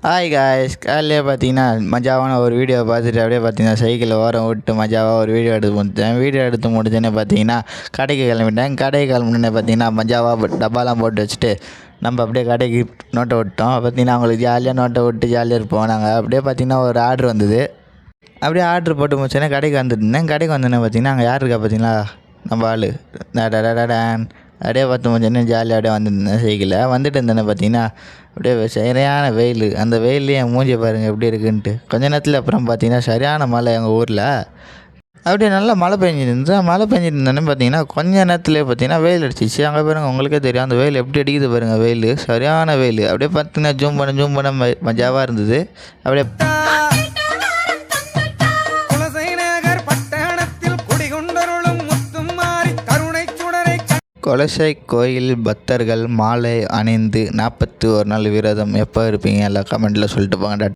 Hi guys, காலையிலே பார்த்தீங்கன்னா மஜாவான ஒரு வீடியோ பார்த்துட்டு அப்படியே பார்த்தீங்கன்னா சைக்கிளில் ஓரம் விட்டு மஜாவாக ஒரு வீடியோ எடுத்து முடித்தேன். வீடியோ எடுத்து முடிச்சோன்னே பார்த்தீங்கன்னா கடைக்கு கிளம்பிட்டேன். கடைக்கு கிளம்புனே பார்த்தீங்கன்னா மஜாவாக டப்பாலாம் போட்டு வச்சுட்டு நம்ம அப்படியே கடைக்கு நோட்டை விட்டோம். பார்த்தீங்கன்னா அவங்களுக்கு ஜாலியாக நோட்டை விட்டு ஜாலியாக இருப்போம். நாங்கள் அப்படியே பார்த்தீங்கன்னா ஒரு ஆர்டர் வந்தது. அப்படியே ஆர்டர் போட்டு முடிச்சோன்னே கடைக்கு வந்துருந்தேன். கடைக்கு வந்தோன்னே பார்த்தீங்கன்னா அங்கே யார் இருக்கா பார்த்தீங்களா, நம்ம ஆள் டேன் அப்படியே பார்த்து முடிச்சோன்னே ஜாலியாக அப்படியே வந்துருந்தேன். சைக்கிளில் வந்துட்டு இருந்தேன்னு பார்த்தீங்கன்னா அப்படியே சரியான வெயில். அந்த வெயில்லையே என் மூஞ்சி பாருங்கள் எப்படி இருக்குன்ட்டு. கொஞ்ச நேரத்தில் அப்புறம் பார்த்தீங்கன்னா சரியான மழை எங்கள் ஊரில். அப்படியே நல்லா மழை பெஞ்சிட்டு மழை பெஞ்சிட்டு இருந்தோன்னே பார்த்தீங்கன்னா கொஞ்ச நேரத்துலேயே பார்த்தீங்கன்னா வெயில் அடிச்சிச்சு. அங்கே பாருங்கள், உங்களுக்கே தெரியும் அந்த வெயில் எப்படி அடிக்குது பாருங்கள். வெயில் சரியான வெயில். அப்படியே பார்த்தீங்கன்னா ஜூம் பண்ண மஜாவாக இருந்தது. அப்படியே கொலசை கோயில் பக்தர்கள் மாலை அணிந்து 41 நாள் விரதம் எப்போ இருப்பீங்க எல்லாம் கமெண்ட்டில் சொல்லிட்டு போங்க.